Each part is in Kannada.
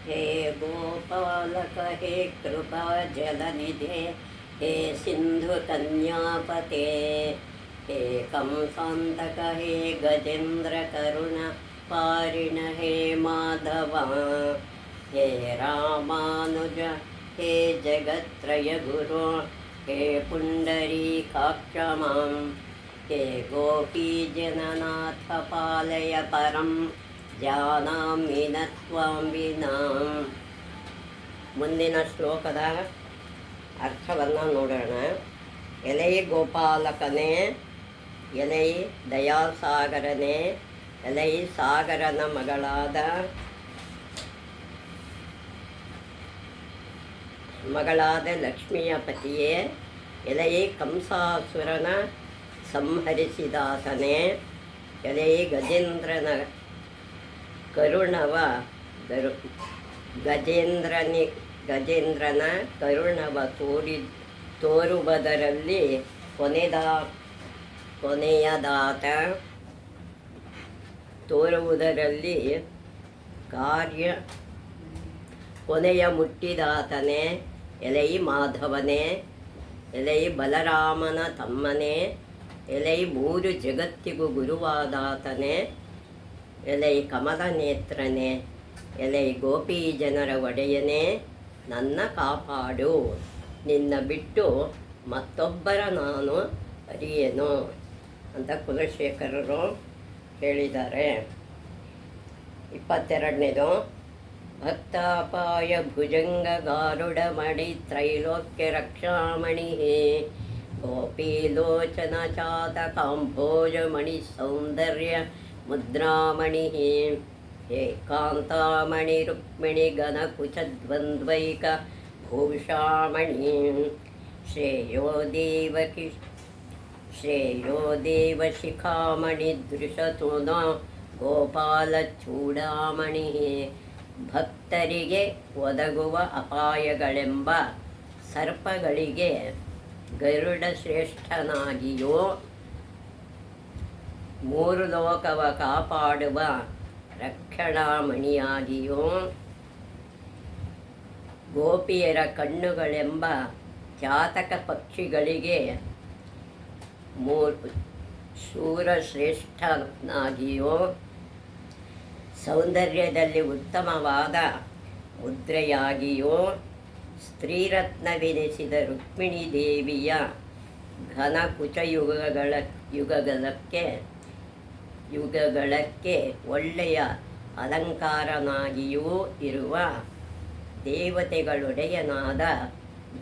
हे गोपालक हे कृपा जलनिधे हे सिन्धुकन्यापते हे कंसान्तक हे गजेन्द्रकरुण पारिण हे माधव हे रामानुज हे जगत्त्रयगुरो हे पुण्डरीकाक्ष मां हे गोपीजननाथ पालय परं ಜಾನಾಮಿ ನ ತ್ವಾಂ ವಿನಾ. ಮುಂದಿನ ಶ್ಲೋಕದ ಅರ್ಥವನ್ನು ನೋಡೋಣ. ಎಲೈ ಗೋಪಾಲಕನೇ, ಎಲೈ ದಯಾಸಾಗರನೇ, ಎಲೈ ಸಾಗರನ ಮಗಳಾದ ಲಕ್ಷ್ಮಿಯ ಪತಿಯೇ, ಎಲೈ ಕಂಸಾಸುರನ ಸಂಹರಿಸಿದಾತನೇ, ಎಲೈ ಗಜೇಂದ್ರನ ಗಜೇಂದ್ರನ ಕರುಣವ ತೋರುವುದರಲ್ಲಿ ಕೊನೆಯದಾತ, ತೋರುವುದರಲ್ಲಿ ಕೊನೆಯ ಮುಟ್ಟಿದಾತನೇ, ಎಲೈ ಮಾಧವನೇ, ಎಲೈ ಬಲರಾಮನ ತಮ್ಮನೇ, ಎಲೈ ಮೂರು ಜಗತ್ತಿಗೂ ಗುರುವಾದಾತನೇ, ಎಲೈ ಕಮಲ ನೇತ್ರನೇ, ಎಲೈ ಗೋಪಿ ಜನರ ಒಡೆಯನೇ, ನನ್ನ ಕಾಪಾಡು, ನಿನ್ನ ಬಿಟ್ಟು ಮತ್ತೊಬ್ಬರ ನಾನು ಅರಿಯೇನು ಅಂತ ಕುಲಶೇಖರರು ಹೇಳಿದ್ದಾರೆ. 22ನೇದು, ಭಕ್ತಾಪಾಯ ಭುಜಂಗ ಗಾರುಡ ಮಣಿ ತ್ರೈಲೋಕ್ಯ ರಕ್ಷಾಮಣಿ ಗೋಪೀಲೋಚನ ಚಾತ ಕಾಂಭೋಜ ಮಣಿ ಸೌಂದರ್ಯ ಮುದ್ರಾಮಣಿ ಏಕಾಂತಾಮಣಿ ರುಕ್ಮಿಣಿ ಗಣಕುಚದ್ವಂದ್ವೈಕ ಭೂಷಾಮಣಿ ಶ್ರೇಯೋ ದೇವಶಿಖಾಮಣಿ ದೃಶತು ನ ಗೋಪಾಲ ಚೂಡಾಮಣಿ. ಭಕ್ತರಿಗೆ ಒದಗುವ ಅಪಾಯಗಳೆಂಬ ಸರ್ಪಗಳಿಗೆ ಗರುಡ ಶ್ರೇಷ್ಠನಾಗಿಯೋ, ಮೂರು ಲೋಕವ ಕಾಪಾಡುವ ರಕ್ಷಣಾಮಣಿಯಾಗಿಯೋ, ಗೋಪಿಯರ ಕಣ್ಣುಗಳೆಂಬ ಚಾತಕ ಪಕ್ಷಿಗಳಿಗೆ ಶೂರಶ್ರೇಷ್ಠನಾಗಿಯೋ, ಸೌಂದರ್ಯದಲ್ಲಿ ಉತ್ತಮವಾದ ಮುದ್ರೆಯಾಗಿಯೋ, ಸ್ತ್ರೀರತ್ನವೆನಿಸಿದ ರುಕ್ಮಿಣಿ ದೇವಿಯ ಘನ ಯುಗಗಳಕ್ಕೆ ಒಳ್ಳೆಯ ಅಲಂಕಾರನಾಗಿಯೂ ಇರುವ ದೇವತೆಗಳೊಡೆಯನಾದ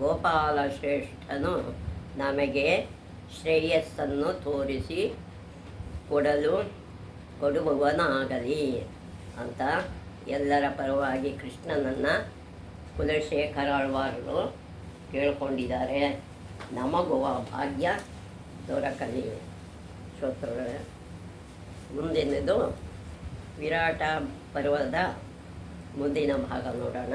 ಗೋಪಾಲ ಶ್ರೇಷ್ಠನು ನಮಗೆ ಶ್ರೇಯಸ್ಸನ್ನು ತೋರಿಸಿ ಕೊಡುವವನಾಗಲಿ ಅಂತ ಎಲ್ಲರ ಪರವಾಗಿ ಕೃಷ್ಣನನ್ನು ಕುಲಶೇಖರಾಳ್ವಾರರು ಕೇಳ್ಕೊಂಡಿದ್ದಾರೆ. ನಮಗೂ ಆ ಭಾಗ್ಯ ದೊರಕಲಿ. ಶ್ರೋತೃಗಳೇ, ಮುಂದಿನದು ವಿರಾಟ ಪರ್ವದ ಮುಂದಿನ ಭಾಗ ನೋಡೋಣ.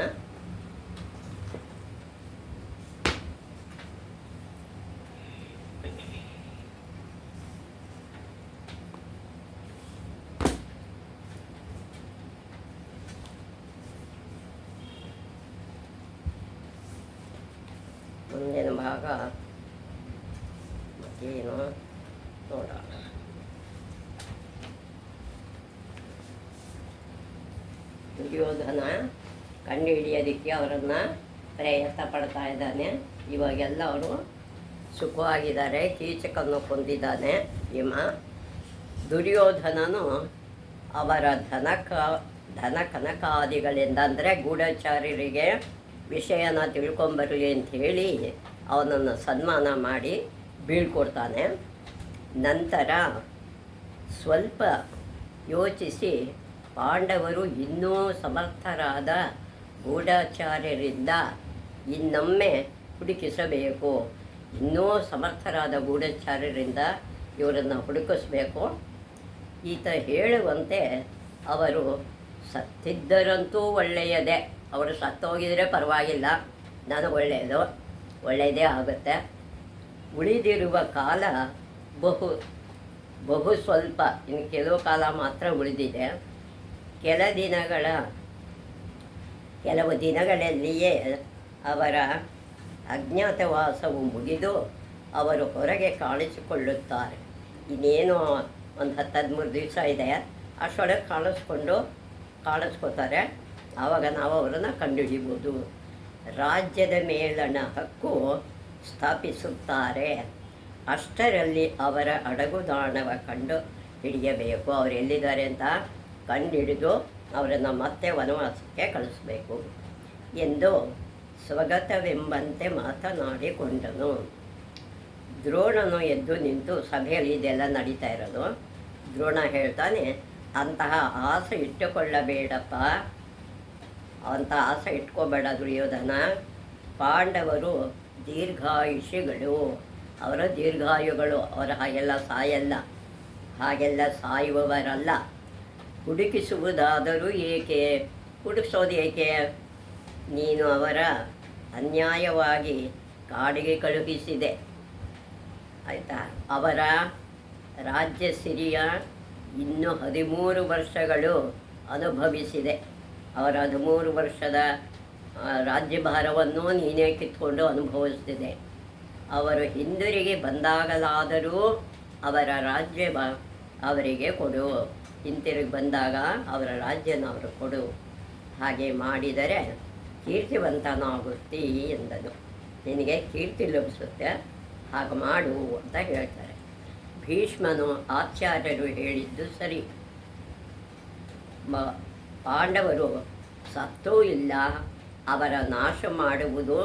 ಮುಂದಿನ ಭಾಗ ಮತ್ತೇನು ನೋಡೋಣ. ದುರ್ಯೋಧನ ಕಂಡುಹಿಡಿಯೋದಕ್ಕೆ ಅವರನ್ನು ಪ್ರಯತ್ನ ಪಡ್ತಾ ಇದ್ದಾನೆ. ಇವಾಗೆಲ್ಲ ಅವರು ಸುಖವಾಗಿದ್ದಾರೆ. ಕೀಚಕನ್ನು ಕೊಂದಿದ್ದಾನೆ ಭೀಮ. ದುರ್ಯೋಧನನು ಅವರ ಧನ ಕನಕಾದಿಗಳಿಂದ, ಅಂದರೆ ಗೂಢಚಾರ್ಯರಿಗೆ ವಿಷಯನ ತಿಳ್ಕೊಂಬರಲಿ ಅಂಥೇಳಿ ಅವನನ್ನು ಸನ್ಮಾನ ಮಾಡಿ ಬೀಳ್ಕೊಡ್ತಾನೆ. ನಂತರ ಸ್ವಲ್ಪ ಯೋಚಿಸಿ ಪಾಂಡವರು ಇನ್ನೂ ಸಮರ್ಥರಾದ ಗೂಢಚಾರ್ಯರಿಂದ ಇನ್ನೊಮ್ಮೆ ಹುಡುಕಿಸಬೇಕು, ಇನ್ನೂ ಸಮರ್ಥರಾದ ಗೂಢಚಾರ್ಯರಿಂದ ಇವರನ್ನು ಹುಡುಕಿಸ್ಬೇಕು ಈತ ಹೇಳುವಂತೆ ಅವರು ಸತ್ತಿದ್ದರಂತೂ ಒಳ್ಳೆಯದೇ. ಅವರು ಸತ್ತೋಗಿದರೆ ಪರವಾಗಿಲ್ಲ, ನನಗೆ ಒಳ್ಳೆಯದೇ ಆಗುತ್ತೆ. ಉಳಿದಿರುವ ಕಾಲ ಬಹು ಸ್ವಲ್ಪ, ಇನ್ನು ಕೆಲವು ಕಾಲ ಮಾತ್ರ ಉಳಿದಿದೆ. ಕೆಲವು ದಿನಗಳಲ್ಲಿಯೇ ಅವರ ಅಜ್ಞಾತವಾಸವು ಮುಗಿದು ಅವರು ಹೊರಗೆ ಕಾಣಿಸಿಕೊಳ್ಳುತ್ತಾರೆ. ಇನ್ನೇನು ಒಂದು 10-13 ದಿವಸ ಇದೆ, ಅಷ್ಟೊಳಗೆ ಕಾಣಿಸ್ಕೋತಾರೆ. ಆವಾಗ ನಾವು ಅವರನ್ನು ಕಂಡುಹಿಡಿಬೋದು. ರಾಜ್ಯದ ಮೇಲಣ ಹಕ್ಕು ಸ್ಥಾಪಿಸುತ್ತಾರೆ. ಅಷ್ಟರಲ್ಲಿ ಅವರ ಅಡಗುದಾಣವ ಕಂಡು ಹಿಡಿಯಬೇಕು. ಅವರು ಎಲ್ಲಿದ್ದಾರೆ ಅಂತ ಕಂಡುಹಿಡಿದು ಅವರನ್ನು ಮತ್ತೆ ವನವಾಸಕ್ಕೆ ಕಳಿಸ್ಬೇಕು ಎಂದು ಸ್ವಗತವೆಂಬಂತೆ ಮಾತನಾಡಿಕೊಂಡನು. ದ್ರೋಣನು ಎದ್ದು ನಿಂತು, ಸಭೆಯಲ್ಲಿ ಇದೆಲ್ಲ ನಡೀತಾ ಇರೋದು. ದ್ರೋಣ ಹೇಳ್ತಾನೆ, ಅಂತಹ ಆಸೆ ಇಟ್ಟುಕೊಳ್ಳಬೇಡಪ್ಪ, ಅಂಥ ಆಸೆ ಇಟ್ಕೋಬೇಡ ದುರ್ಯೋಧನ. ಪಾಂಡವರು ದೀರ್ಘಾಯುಷಿಗಳು, ಅವರ ದೀರ್ಘಾಯುಗಳು, ಅವರ ಹಾಗೆಲ್ಲ ಸಾಯುವವರಲ್ಲ. ಹುಡುಕಿಸುವುದಾದರೂ ಏಕೆ? ಹುಡುಕಿಸೋದು ಏಕೆ? ನೀನು ಅವರ ಅನ್ಯಾಯವಾಗಿ ಕಾಡಿಗೆ ಕಳುಹಿಸಿದೆ, ಆಯಿತಾ? ಅವರ ರಾಜ್ಯ ಸಿರಿಯ ಇನ್ನೂ 13 ವರ್ಷಗಳು ಅನುಭವಿಸಿದೆ. ಅವರ 13 ವರ್ಷದ ರಾಜ್ಯಭಾರವನ್ನು ನೀನೇ ಕಿತ್ಕೊಂಡು ಅನುಭವಿಸ್ತಿದೆ. ಅವರು ಹಿಂದಿರುಗಿ ಬಂದಾಗಲಾದರೂ ಅವರ ರಾಜ್ಯ ಅವರಿಗೆ ಕೊಡು. ಹಿಂತಿರುಗಿ ಬಂದಾಗ ಅವರ ರಾಜ್ಯನ ಅವರು ಕೊಡು. ಹಾಗೆ ಮಾಡಿದರೆ ಕೀರ್ತಿವಂತನಾಗುತ್ತಿ ಎಂದನು. ನಿನಗೆ ಕೀರ್ತಿ ಲಭಿಸುತ್ತೆ, ಹಾಗೆ ಮಾಡು ಅಂತ ಹೇಳ್ತಾರೆ. ಭೀಷ್ಮನು ಆಚಾರ್ಯರು ಹೇಳಿದ್ದು ಸರಿ. ಪಾಂಡವರು ಸತ್ತೂ ಇಲ್ಲ, ಅವರ ನಾಶ ಮಾಡುವುದು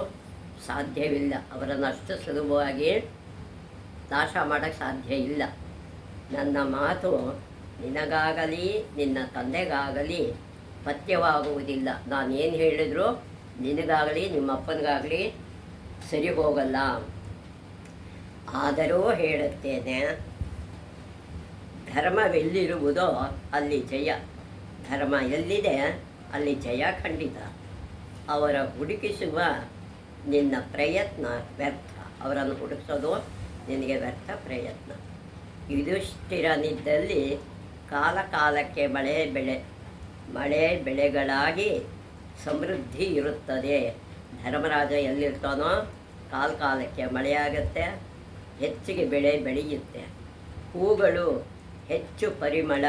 ಸಾಧ್ಯವಿಲ್ಲ. ಅವರನ್ನು ಅಷ್ಟು ಸುಲಭವಾಗಿ ನಾಶ ಮಾಡೋಕ್ಕೆ ಸಾಧ್ಯ ಇಲ್ಲ. ನನ್ನ ಮಾತು ನಿನಗಾಗಲಿ ನಿನ್ನ ತಂದೆಗಾಗಲಿ ಪಥ್ಯವಾಗುವುದಿಲ್ಲ. ನಾನೇನು ಹೇಳಿದರೂ ನಿನಗಾಗಲಿ ನಿಮ್ಮ ಅಪ್ಪನಿಗಾಗಲಿ ಸರಿ ಹೋಗಲ್ಲ. ಆದರೂ ಹೇಳುತ್ತೇನೆ, ಧರ್ಮವೆಲ್ಲಿರುವುದೋ ಅಲ್ಲಿ ಜಯ. ಧರ್ಮ ಎಲ್ಲಿದೆ ಅಲ್ಲಿ ಜಯ ಖಂಡಿತ. ಅವರ ಹುಡುಕಿಸುವ ನಿನ್ನ ಪ್ರಯತ್ನ ವ್ಯರ್ಥ. ಅವರನ್ನು ಹುಡುಕಿಸೋದು ನಿನಗೆ ವ್ಯರ್ಥ ಪ್ರಯತ್ನ. ಯುಧಿಷ್ಠಿರನಿದ್ದಲ್ಲಿ ಕಾಲಕ್ಕೆ ಮಳೆ ಬೆಳೆಗಳಾಗಿ ಸಮೃದ್ಧಿ ಇರುತ್ತದೆ. ಧರ್ಮರಾಜ ಎಲ್ಲಿರ್ತಾನೋ ಕಾಲಕ್ಕೆ ಮಳೆಯಾಗುತ್ತೆ, ಹೆಚ್ಚಿಗೆ ಬೆಳೆ ಬೆಳೆಯುತ್ತೆ. ಹೂಗಳು ಹೆಚ್ಚು ಪರಿಮಳ,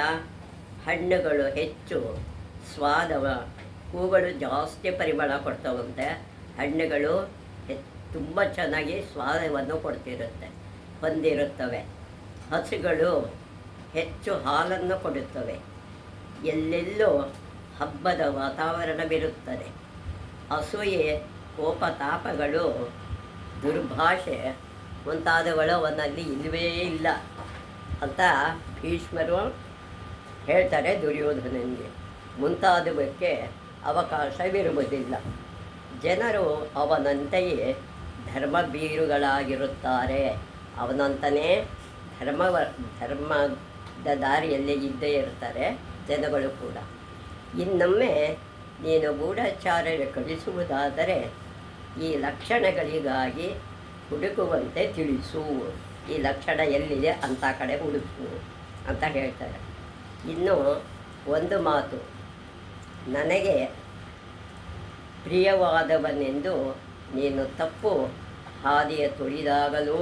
ಹಣ್ಣುಗಳು ಹೆಚ್ಚು ಸ್ವಾದವ. ಹೂಗಳು ಜಾಸ್ತಿ ಪರಿಮಳ ಕೊಡ್ತಾವಂತೆ, ಹಣ್ಣುಗಳು ತುಂಬ ಚೆನ್ನಾಗಿ ಸ್ವಾದವನ್ನು ಹೊಂದಿರುತ್ತವೆ. ಹಸುಗಳು ಹೆಚ್ಚು ಹಾಲನ್ನು ಕೊಡುತ್ತವೆ. ಎಲ್ಲೆಲ್ಲೂ ಹಬ್ಬದ ವಾತಾವರಣವಿರುತ್ತದೆ. ಅಸೂಯೆ, ಕೋಪತಾಪಗಳು, ದುರ್ಭಾಷೆ ಮುಂತಾದವುಗಳು ಅವನಲ್ಲಿ ಇಲ್ಲವೇ ಇಲ್ಲ ಅಂತ ಭೀಷ್ಮರು ಹೇಳ್ತಾರೆ ದುರ್ಯೋಧನನಿಗೆ. ಮುಂತಾದವಕ್ಕೆ ಅವಕಾಶವಿರುವುದಿಲ್ಲ. ಜನರು ಅವನಂತೆಯೇ ಧರ್ಮಭೀರುಗಳಾಗಿರುತ್ತಾರೆ. ಅವನಂತನೇ ಧರ್ಮದ ದಾರಿಯಲ್ಲಿ ಇದ್ದೇ ಇರ್ತಾರೆ ಜನಗಳು ಕೂಡ. ಇನ್ನೊಮ್ಮೆ ನೀನು ಗೂಢಚಾರ್ಯರು ಕಳಿಸುವುದಾದರೆ ಈ ಲಕ್ಷಣಗಳಿಗಾಗಿ ಹುಡುಕುವಂತೆ ತಿಳಿಸು. ಈ ಲಕ್ಷಣ ಎಲ್ಲಿದೆ ಅಂಥ ಕಡೆ ಹುಡುಕು ಅಂತ ಹೇಳ್ತಾರೆ. ಇನ್ನು ಒಂದು ಮಾತು, ನನಗೆ ಪ್ರಿಯವಾದವನೆಂದು ನೀನು ತಪ್ಪು ಹಾದಿಯ ತುಳಿದಾಗಲೂ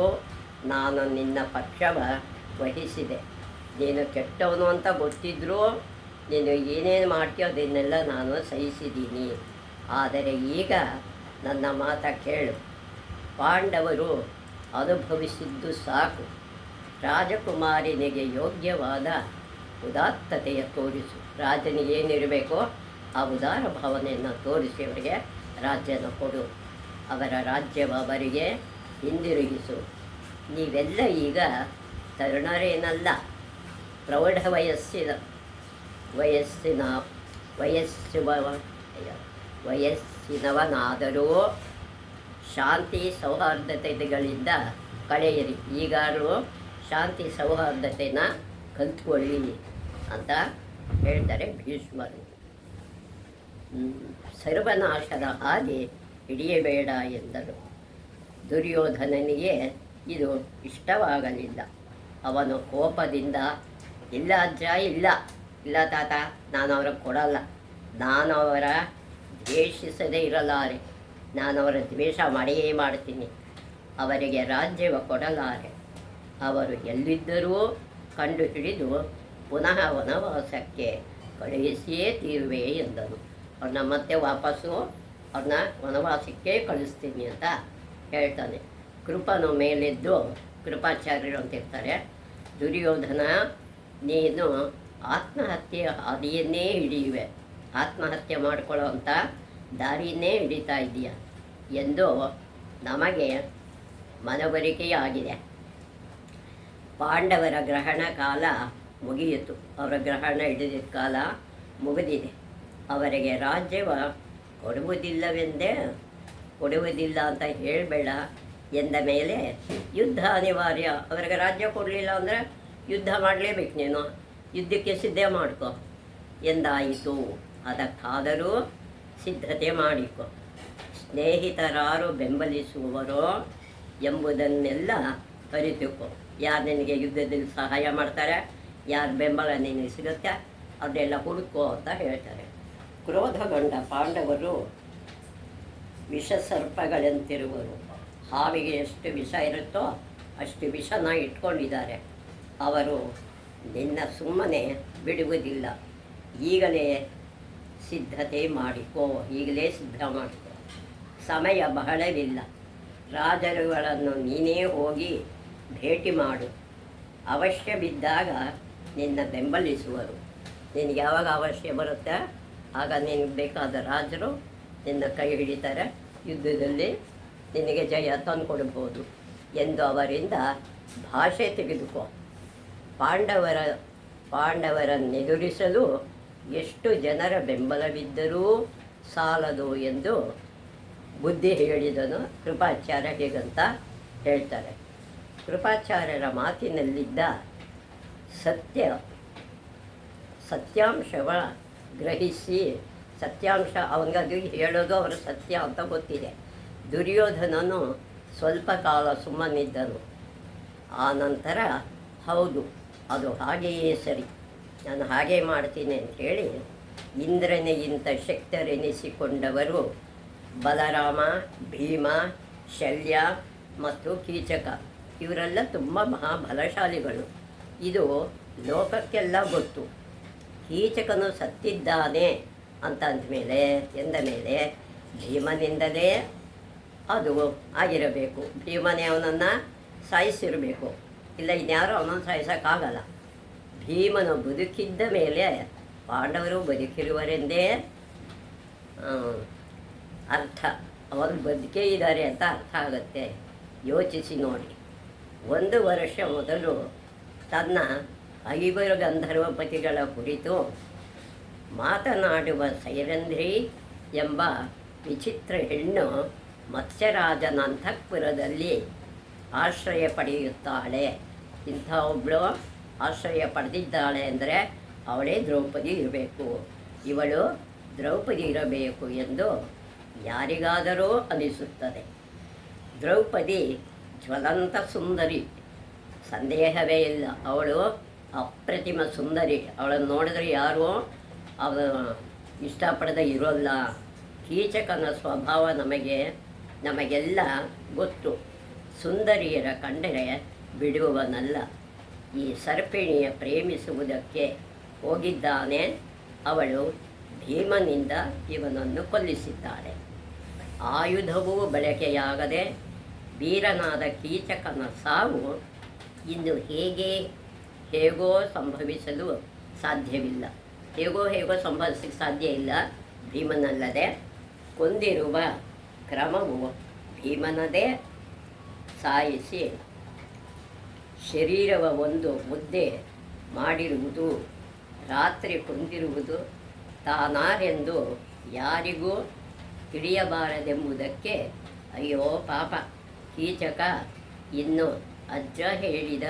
ನಾನು ನಿನ್ನ ಪಕ್ಷವ ವಹಿಸಿದೆ. ನೀನು ಕೆಟ್ಟವನು ಅಂತ ಗೊತ್ತಿದ್ದರೂ ನೀನು ಏನೇನು ಮಾಡ್ತೀಯೋ ಅದನ್ನೆಲ್ಲ ನಾನು ಸಹಿಸಿದ್ದೀನಿ. ಆದರೆ ಈಗ ನನ್ನ ಮಾತ ಕೇಳು. ಪಾಂಡವರು ಅನುಭವಿಸಿದ್ದು ಸಾಕು. ರಾಜಕುಮಾರಿನಿಗೆ ಯೋಗ್ಯವಾದ ಉದಾತ್ತತೆಯ ತೋರಿಸು. ರಾಜನಿಗೆ ಏನಿರಬೇಕೋ ಆ ಉದಾರ ಭಾವನೆಯನ್ನು ತೋರಿಸಿ ಅವರಿಗೆ ರಾಜ್ಯನ ಕೊಡು. ಅವರ ರಾಜ್ಯವ ಅವರಿಗೆ ಹಿಂದಿರುಗಿಸು. ನೀವೆಲ್ಲ ಈಗ ತರುಣರೇನಲ್ಲ, ಪ್ರೌಢ ವಯಸ್ಸಿನವನಾದರೂ ಶಾಂತಿ ಸೌಹಾರ್ದತೆಗಳಿಂದ ಕಳೆಯಿರಿ. ಈಗಾದರೂ ಶಾಂತಿ ಸೌಹಾರ್ದತೆನ ಕಲ್ತ್ಕೊಳ್ಳಿ ಅಂತ ಹೇಳ್ತಾರೆ ಭೀಷ್ಮರು. ಸರ್ವನಾಶದ ಹಾದಿ ಹಿಡಿಯಬೇಡ ಎಂದರು. ದುರ್ಯೋಧನನಿಗೆ ಇದು ಇಷ್ಟವಾಗಲಿಲ್ಲ. ಅವನು ಕೋಪದಿಂದ, ಇಲ್ಲ ಅಜ್ಜ, ಇಲ್ಲ ತಾತ, ನಾನು ಅವ್ರಿಗೆ ಕೊಡಲ್ಲ. ನಾನು ಅವರ ದ್ವೇಷಿಸದೇ ಇರಲಾರೆ. ನಾನು ಅವರ ದ್ವೇಷ ಮಾಡಿಯೇ ಮಾಡ್ತೀನಿ. ಅವರಿಗೆ ರಾಜ್ಯವ ಕೊಡಲಾರೆ. ಅವರು ಎಲ್ಲಿದ್ದರೂ ಕಂಡು ಹಿಡಿದು ಪುನಃ ವನವಾಸಕ್ಕೆ ಕಳುಹಿಸಿಯೇ ತೀರುವೆ ಎಂದನು. ಅವ್ರನ್ನ ಮತ್ತೆ ವಾಪಸ್ಸು ಅವ್ರನ್ನ ವನವಾಸಕ್ಕೆ ಕಳಿಸ್ತೀನಿ ಅಂತ ಹೇಳ್ತಾನೆ. ಕೃಪನು ಮೇಲೆದ್ದು, ಕೃಪಾಚಾರ್ಯರು ಅಂತಿರ್ತಾರೆ, ದುರ್ಯೋಧನ ನೀನು ಆತ್ಮಹತ್ಯೆ ಹಾದಿಯನ್ನೇ ಹಿಡಿಯುವೆ, ಆತ್ಮಹತ್ಯೆ ಮಾಡ್ಕೊಳ್ಳೋ ಅಂಥ ದಾರಿಯನ್ನೇ ಹಿಡಿತಾ ಇದ್ದೀಯ ಎಂದು ನಮಗೆ ಮನವರಿಕೆಯಾಗಿದೆ. ಪಾಂಡವರ ಗ್ರಹಣ ಕಾಲ ಮುಗಿಯಿತು. ಅವರ ಗ್ರಹಣ ಹಿಡಿದ ಕಾಲ ಮುಗಿದಿದೆ. ಅವರಿಗೆ ರಾಜ್ಯವ ಕೊಡುವುದಿಲ್ಲ ಅಂತ ಹೇಳಬೇಡ ಎಂದ ಮೇಲೆ ಯುದ್ಧ ಅನಿವಾರ್ಯ. ಅವರಿಗೆ ರಾಜ್ಯ ಕೊಡಲಿಲ್ಲ ಅಂದರೆ ಯುದ್ಧ ಮಾಡಲೇಬೇಕು, ನೀನು ಯುದ್ಧಕ್ಕೆ ಸಿದ್ಧ ಮಾಡ್ಕೊ ಎಂದಾಯಿತು. ಅದಕ್ಕಾದರೂ ಸಿದ್ಧತೆ ಮಾಡಿಕೊ. ಸ್ನೇಹಿತರಾರು ಬೆಂಬಲಿಸುವವರೋ ಎಂಬುದನ್ನೆಲ್ಲ ಅರಿತುಕೊ. ಯಾರು ನಿನಗೆ ಯುದ್ಧದಲ್ಲಿ ಸಹಾಯ ಮಾಡ್ತಾರೆ, ಯಾರು ಬೆಂಬಲ ನಿನಗೆ ಸಿಗುತ್ತೆ, ಅದೆಲ್ಲ ಹುಡುಕೋ ಅಂತ ಹೇಳ್ತಾರೆ. ಕ್ರೋಧಗೊಂಡ ಪಾಂಡವರು ವಿಷಸರ್ಪಗಳಂತಿರುವರು. ಹಾವಿಗೆ ಎಷ್ಟು ವಿಷ ಇರುತ್ತೋ ಅಷ್ಟು ವಿಷನ ಇಟ್ಕೊಂಡಿದ್ದಾರೆ. ಅವರು ನಿನ್ನ ಸುಮ್ಮನೆ ಬಿಡುವುದಿಲ್ಲ. ಈಗಲೇ ಸಿದ್ಧತೆ ಮಾಡಿಕೋ, ಈಗಲೇ ಸಿದ್ಧ ಮಾಡಿಕೋ. ಸಮಯ ಬಹಳವಿಲ್ಲ. ರಾಜರುಗಳನ್ನು ನೀನೇ ಹೋಗಿ ಭೇಟಿ ಮಾಡು. ಅವಶ್ಯ ಬಿದ್ದಾಗ ನಿನ್ನ ಬೆಂಬಲಿಸುವರು. ನಿನಗೆ ಯಾವಾಗ ಅವಶ್ಯ ಬರುತ್ತೆ ಆಗ ನಿನಗೆ ಬೇಕಾದ ರಾಜರು ನಿನ್ನ ಕೈ ಹಿಡಿತಾರೆ, ಯುದ್ಧದಲ್ಲಿ ನಿನಗೆ ಜಯ ತಂದುಕೊಡ್ಬೋದು ಎಂದು ಅವರಿಂದ ಭಾಷೆ ತೆಗೆದುಕೋ. ಪಾಂಡವರನ್ನೆದುರಿಸಲು ಎಷ್ಟು ಜನರ ಬೆಂಬಲವಿದ್ದರೂ ಸಾಲದು ಎಂದು ಬುದ್ಧಿ ಹೇಳಿದನು ಕೃಪಾಚಾರ್ಯ. ಹೇಗಂತ ಹೇಳ್ತಾರೆ. ಕೃಪಾಚಾರ್ಯರ ಮಾತಿನಲ್ಲಿದ್ದ ಸತ್ಯಾಂಶವ ಗ್ರಹಿಸಿ, ಸತ್ಯಾಂಶ ಅವನಿಗದು ಹೇಳೋದು ಅವರ ಸತ್ಯ ಅಂತ ಗೊತ್ತಿದೆ. ದುರ್ಯೋಧನನು ಸ್ವಲ್ಪ ಕಾಲ ಸುಮ್ಮನಿದ್ದನು. ಆ ನಂತರ ಹೌದು, ಅದು ಹಾಗೆಯೇ ಸರಿ, ನಾನು ಹಾಗೆ ಮಾಡ್ತೀನಿ ಅಂಥೇಳಿ ಇಂದ್ರನೇ ಇಂಥ ಶಕ್ತರೆನಿಸಿಕೊಂಡವರು ಬಲರಾಮ, ಭೀಮ, ಶಲ್ಯ ಮತ್ತು ಕೀಚಕ ಇವರೆಲ್ಲ ತುಂಬ ಮಹಾಬಲಶಾಲಿಗಳು. ಇದು ಲೋಕಕ್ಕೆಲ್ಲ ಗೊತ್ತು. ಕೀಚಕನು ಸತ್ತಿದ್ದಾನೆ ಎಂದ ಮೇಲೆ ಭೀಮನಿಂದಲೇ ಅದು ಆಗಿರಬೇಕು. ಭೀಮನೇ ಅವನನ್ನು ಸಾಯಿಸಿರಬೇಕು, ಇಲ್ಲ ಇನ್ಯಾರೋ ಅವನನ್ನು ಸಾಯಿಸೋಕ್ಕಾಗಲ್ಲ. ಭೀಮನು ಬದುಕಿದ್ದ ಮೇಲೆ ಪಾಂಡವರು ಬದುಕಿರುವರೆಂದೇ ಅರ್ಥ. ಅವರು ಬದುಕೇ ಇದ್ದಾರೆ ಅಂತ ಅರ್ಥ ಆಗುತ್ತೆ. ಯೋಚಿಸಿ ನೋಡಿ. 1 ವರ್ಷ ಮೊದಲು ತನ್ನ 5 ಗಂಧರ್ವಪತಿಗಳ ಕುರಿತು ಮಾತನಾಡುವ ಸೈರಂಧ್ರಿ ಎಂಬ ವಿಚಿತ್ರ ಹೆಣ್ಣು ಮತ್ಸ್ಯರಾಜನ ಅಂತಃಪುರದಲ್ಲಿ ಆಶ್ರಯ ಪಡೆಯುತ್ತಾಳೆ. ಇಂಥ ಒಬ್ಬಳು ಆಶ್ರಯ ಪಡೆದಿದ್ದಾಳೆ ಅಂದರೆ ಅವಳೇ ದ್ರೌಪದಿ ಇರಬೇಕು, ಇವಳು ದ್ರೌಪದಿ ಇರಬೇಕು ಎಂದು ಯಾರಿಗಾದರೂ ಅನಿಸುತ್ತದೆ. ದ್ರೌಪದಿ ಜ್ವಲಂತ ಸುಂದರಿ, ಸಂದೇಹವೇ ಇಲ್ಲ. ಅವಳು ಅಪ್ರತಿಮ ಸುಂದರಿ. ಅವಳನ್ನು ನೋಡಿದ್ರೆ ಯಾರೂ ಇಷ್ಟಪಡದೆ ಇರೋಲ್ಲ. ಕೀಚಕನ ಸ್ವಭಾವ ನಮಗೆಲ್ಲ ಗೊತ್ತು. ಸುಂದರಿಯರ ಕಂಡರೆ ಬಿಡುವವನಲ್ಲ. ಈ ಸರ್ಪಿಣಿಯ ಪ್ರೇಮಿಸುವುದಕ್ಕೆ ಹೋಗಿದ್ದಾನೆ. ಅವಳು ಭೀಮನಿಂದ ಇವನನ್ನು ಕೊಲ್ಲಿಸಿದ್ದಾಳೆ. ಆಯುಧವೂ ಬಳಕೆಯಾಗದೆ ವೀರನಾದ ಕೀಚಕನ ಸಾವು ಇಂದು ಹೇಗೋ ಸಂಭವಿಸಲು ಸಾಧ್ಯವಿಲ್ಲ. ಹೇಗೋ ಸಂಭವಿಸಲಿಕ್ಕೆ ಸಾಧ್ಯ ಇಲ್ಲ ಭೀಮನಲ್ಲದೆ. ಕೊಂದಿರುವ ಕ್ರಮವು ಭೀಮನದೇ. ಸಾಯಿಸಿ ಶರೀರವ ಒಂದು ಮುದ್ದೆ ಮಾಡಿರುವುದು, ರಾತ್ರಿ ಕೊಂದಿರುವುದು ತಾನಾರೆಂದು ಯಾರಿಗೂ ತಿಳಿಯಬಾರದೆಂಬುದಕ್ಕೆ ಅಯ್ಯೋ ಪಾಪ. ಕೀಚಕ ಇನ್ನು ಅಜ್ಜ ಹೇಳಿದ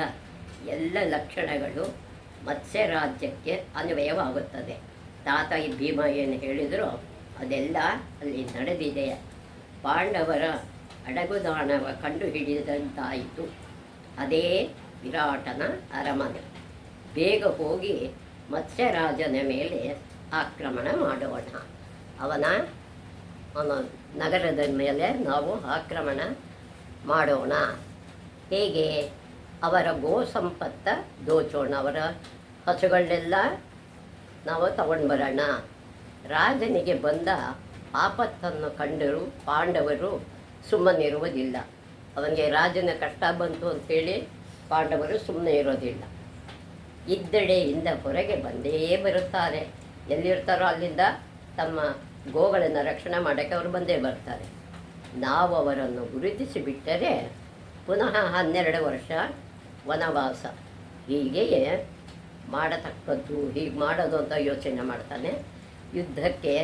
ಎಲ್ಲ ಲಕ್ಷಣಗಳು ಮತ್ಸ್ಯರಾಜ್ಯಕ್ಕೆ ಅನ್ವಯವಾಗುತ್ತದೆ. ತಾತ ಈ ಭೀಮ ಏನು ಹೇಳಿದರೂ ಅದೆಲ್ಲ ಅಲ್ಲಿ ನಡೆದಿದೆ. ಪಾಂಡವರ ಅಡಗುದಾಣವ ಕಂಡುಹಿಡಿದಂತಾಯಿತು. ಅದೇ ವಿರಾಟನ ಅರಮನೆ. ಬೇಗ ಹೋಗಿ ಮತ್ಸ್ಯರಾಜನ ಮೇಲೆ ಆಕ್ರಮಣ ಮಾಡೋಣ. ಅವನ ನಗರದ ಮೇಲೆ ನಾವು ಆಕ್ರಮಣ ಮಾಡೋಣ. ಹೇಗೆ? ಅವರ ಗೋ ಸಂಪತ್ತ ದೋಚೋಣ, ಅವರ ಹಸುಗಳನ್ನೆಲ್ಲ ನಾವು ತಗೊಂಡು ಬರೋಣ. ರಾಜನಿಗೆ ಬಂದ ಆಪತ್ತನ್ನು ಕಂಡರೂ ಪಾಂಡವರು ಸುಮ್ಮನಿರುವುದಿಲ್ಲ. ಅವನಿಗೆ ರಾಜನ ಕಷ್ಟ ಬಂತು ಅಂಥೇಳಿ ಪಾಂಡವರು ಸುಮ್ಮನೆ ಇರೋದಿಲ್ಲ. ಇದ್ದಡೆಯಿಂದ ಹೊರಗೆ ಬಂದೇ ಬರುತ್ತಾರೆ. ಎಲ್ಲಿರ್ತಾರೋ ಅಲ್ಲಿಂದ ತಮ್ಮ ಗೋಗಳನ್ನು ರಕ್ಷಣೆ ಮಾಡೋಕ್ಕೆ ಅವರು ಬಂದೇ ಬರ್ತಾರೆ. ನಾವು ಅವರನ್ನು ಗುರುತಿಸಿ ಬಿಟ್ಟರೆ ಪುನಃ 12 ವರ್ಷ ವನವಾಸ. ಹೀಗೆಯೇ ಮಾಡತಕ್ಕದ್ದು, ಹೀಗೆ ಮಾಡೋದು ಅಂತ ಯೋಚನೆ ಮಾಡ್ತಾನೆ. ಯುದ್ಧಕ್ಕೆ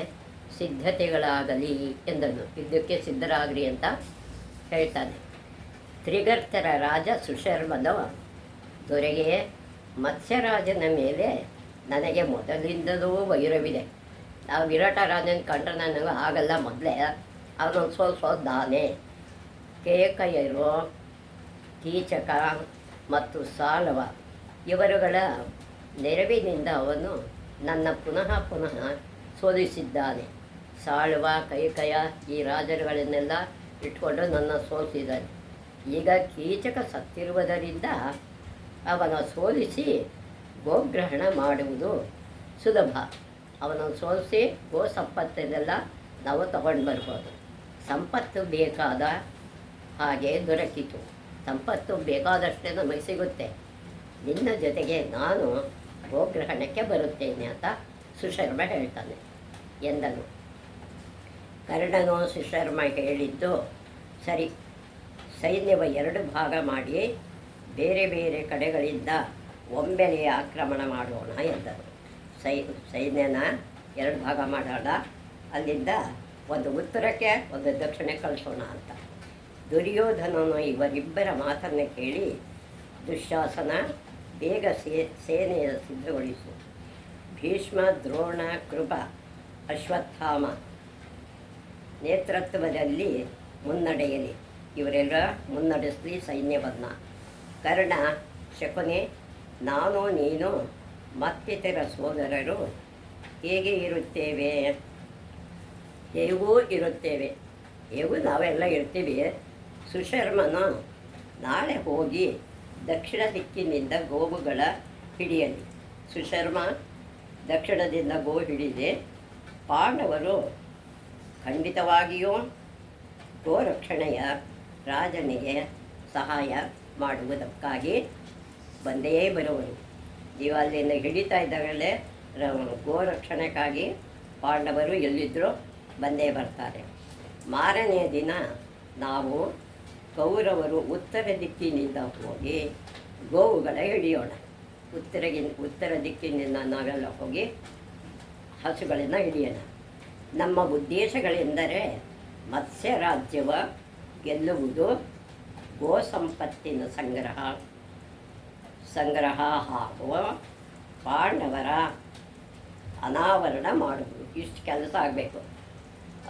ಸಿದ್ಧತೆಗಳಾಗಲಿ ಎಂದನು. ಯುದ್ಧಕ್ಕೆ ಸಿದ್ಧರಾಗ್ರಿ ಅಂತ ಹೇಳ್ತಾನೆ. ತ್ರಿಗರ್ತರ ರಾಜ ಸುಶರ್ಮನ ದೊರೆಗೆ ಮತ್ಸ್ಯರಾಜನ ಮೇಲೆ ನನಗೆ ಮೊದಲಿಂದಲೂ ವೈರವಿದೆ. ನಾವು ವಿರಾಟ ರಾಜನ ಕಂಡ್ರೆ ನನಗೆ ಆಗಲ್ಲ, ಮೊದಲೇ ಅವನೊಂದು ಸೋದಾನೆ. ಕೇಕಯರು, ಕೀಚಕ ಮತ್ತು ಸಾಲವ ಇವರುಗಳ ನೆರವಿನಿಂದ ಅವನು ನನ್ನ ಪುನಃ ಸೋಲಿಸಿದ್ದಾನೆ. ಸಾಳುವ, ಕೈಕಯ ಈ ರಾಜರುಗಳನ್ನೆಲ್ಲ ಇಟ್ಕೊಂಡು ನನ್ನ ಸೋಲಿಸಿದ್ದಾನೆ. ಈಗ ಕೀಚಕ ಸತ್ತಿರುವುದರಿಂದ ಅವನ ಸೋಲಿಸಿ ಗೋಗ್ರಹಣ ಮಾಡುವುದು ಸುಲಭ. ಅವನನ್ನು ಸೋಲಿಸಿ ಗೋ ಸಂಪತ್ತನ್ನೆಲ್ಲ ನಾವು ತಗೊಂಡು ಬರ್ಬೋದು. ಸಂಪತ್ತು ಬೇಕಾದ ಹಾಗೆ ದೊರಕಿತು. ಸಂಪತ್ತು ಬೇಕಾದಷ್ಟೇ ನಮಗೆ ಸಿಗುತ್ತೆ. ನಿನ್ನ ಜೊತೆಗೆ ನಾನು ಗೋಗ್ರಹಣಕ್ಕೆ ಬರುತ್ತೇನೆ ಅಂತ ಸುಶರ್ಮ ಹೇಳ್ತಾನೆ ಎಂದನು. ಕರ್ಣನು ಸುಶರ್ಮ ಹೇಳಿದ್ದು ಸರಿ, ಸೈನ್ಯವ 2 ಭಾಗ ಮಾಡಿ ಬೇರೆ ಬೇರೆ ಕಡೆಗಳಿಂದ ಒಮ್ಮೆಲೆ ಆಕ್ರಮಣ ಮಾಡೋಣ ಎಂದರು. ಸೈನ್ಯನ 2 ಭಾಗ ಮಾಡೋಣ, ಅಲ್ಲಿಂದ ಒಂದು ಉತ್ತರಕ್ಕೆ ಒಂದು ದಕ್ಷಿಣಕ್ಕೆ ಕಳಿಸೋಣ ಅಂತ. ದುರ್ಯೋಧನನು ಇವರಿಬ್ಬರ ಮಾತನ್ನು ಕೇಳಿ, ದುಶ್ಯಾಸನ ಬೇಗ ಸೇನೆಯ ಸಿದ್ಧಗೊಳಿಸು. ಭೀಷ್ಮ, ದ್ರೋಣ, ಕೃಪ, ಅಶ್ವತ್ಥಾಮ ನೇತೃತ್ವದಲ್ಲಿ ಮುನ್ನಡೆಯಲಿ. ಇವರೆಲ್ಲ ಮುನ್ನಡೆಸಲಿ ಸೈನ್ಯವನ್ನು. ಕರ್ಣ, ಶಕುನಿ, ನಾನು ನೀನು ಮತ್ತಿತರ ಸೋದರರು ಹೇಗೆ ಇರುತ್ತೇವೆ? ಹೇಗೂ ಇರುತ್ತೇವೆ. ಹೇಗೂ ನಾವೆಲ್ಲ ಇರ್ತೀವಿ. ಸುಶರ್ಮನು ನಾಳೆ ಹೋಗಿ ದಕ್ಷಿಣ ದಿಕ್ಕಿನಿಂದ ಗೋವುಗಳ ಹಿಡಿಯಲಿ. ಸುಶರ್ಮ ದಕ್ಷಿಣದಿಂದ ಗೋ ಹಿಡಿದೆ. ಪಾಂಡವರು ಖಂಡಿತವಾಗಿಯೂ ಗೋರಕ್ಷಣೆಯ ರಾಜನಿಗೆ ಸಹಾಯ ಮಾಡುವುದಕ್ಕಾಗಿ ಬಂದೇ ಬರುವರು. ನೀವು ಅಲ್ಲಿಂದ ಹಿಡಿತಾ ಇದ್ದಾಗಲೇ ಗೋರಕ್ಷಣೆಗಾಗಿ ಪಾಂಡವರು ಎಲ್ಲಿದ್ದರೂ ಬಂದೇ ಬರ್ತಾರೆ. ಮಾರನೆಯ ದಿನ ನಾವು ಕೌರವರು ಉತ್ತರ ದಿಕ್ಕಿನಿಂದ ಹೋಗಿ ಗೋವುಗಳ ಹಿಡಿಯೋಣ. ಉತ್ತರ ದಿಕ್ಕಿನಿಂದ ನಾವೆಲ್ಲ ಹೋಗಿ ಹಸುಗಳನ್ನು ಹಿಡಿಯೋಣ. ನಮ್ಮ ಉದ್ದೇಶಗಳೆಂದರೆ ಮತ್ಸ್ಯ ರಾಜ್ಯವ ಗೆಲ್ಲುವುದು, ಗೋ ಸಂಪತ್ತಿನ ಸಂಗ್ರಹ ಹಾಗೂ ಪಾಂಡವರ ಅನಾವರಣ ಮಾಡುವುದು. ಇಷ್ಟು ಕೆಲಸ ಆಗಬೇಕು.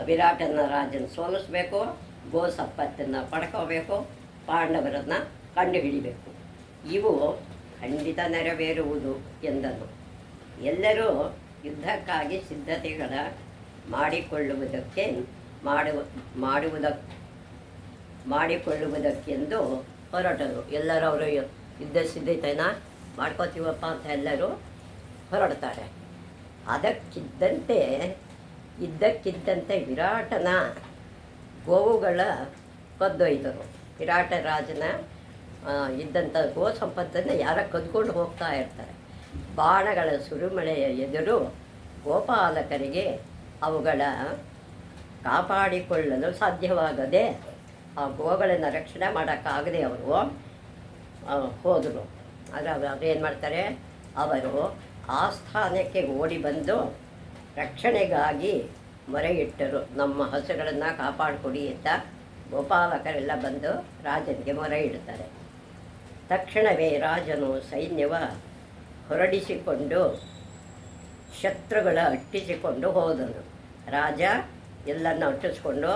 ವಿರಾಟನ ರಾಜನ ಸೋಲಿಸಬೇಕು, ಗೋ ಸಂಪತ್ತನ್ನು ಪಡ್ಕೋಬೇಕು, ಪಾಂಡವರನ್ನು ಕಂಡುಹಿಡಿಬೇಕು. ಇವು ಖಂಡಿತ ನೆರವೇರುವುದು ಎಂದನು. ಎಲ್ಲರೂ ಯುದ್ಧಕ್ಕಾಗಿ ಸಿದ್ಧತೆಗಳ ಮಾಡಿಕೊಳ್ಳುವುದಕ್ಕೆಂದು ಹೊರಟರು. ಎಲ್ಲರೂ ಅವರು ಯುದ್ಧ ಸಿದ್ಧತೆಯನ್ನು ಮಾಡ್ಕೋತೀವಪ್ಪ ಅಂತ ಎಲ್ಲರೂ ಹೊರಡ್ತಾರೆ. ಇದ್ದಕ್ಕಿದ್ದಂತೆ ವಿರಾಟನ ಗೋವುಗಳ ಕದ್ದೊಯ್ದರು. ವಿರಾಟ ರಾಜನ ಇದ್ದಂಥ ಗೋ ಸಂಪತ್ತನ್ನು ಯಾರ ಕದ್ಕೊಂಡು ಹೋಗ್ತಾ ಇರ್ತಾರೆ. ಬಾಣಗಳ ಸುರುಮಳೆಯ ಎದುರು ಗೋಪಾಲಕರಿಗೆ ಅವುಗಳ ಕಾಪಾಡಿಕೊಳ್ಳಲು ಸಾಧ್ಯವಾಗದೆ ಆ ಗೋಗಳನ್ನು ರಕ್ಷಣೆ ಮಾಡೋಕ್ಕಾಗದೆ ಅವರು ಹೋದರು. ಆದರೆ ಅದೇನು ಮಾಡ್ತಾರೆ, ಅವರು ಆಸ್ಥಾನಕ್ಕೆ ಓಡಿ ಬಂದು ರಕ್ಷಣೆಗಾಗಿ ಮೊರೆ ಇಟ್ಟರು. ನಮ್ಮ ಹಸುಗಳನ್ನು ಕಾಪಾಡಿಕೊಡಿ ಅಂತ ಗೋಪಾಲಕರೆಲ್ಲ ಬಂದು ರಾಜನಿಗೆ ಮೊರೆ ಇಡ್ತಾರೆ. ತಕ್ಷಣವೇ ರಾಜನು ಸೈನ್ಯವ ಹೊರಡಿಸಿಕೊಂಡು ಶತ್ರುಗಳ ಅಟ್ಟಿಸಿಕೊಂಡು ಹೋದನು. ರಾಜ ಎಲ್ಲನ್ನು ಅಟ್ಟಿಸ್ಕೊಂಡು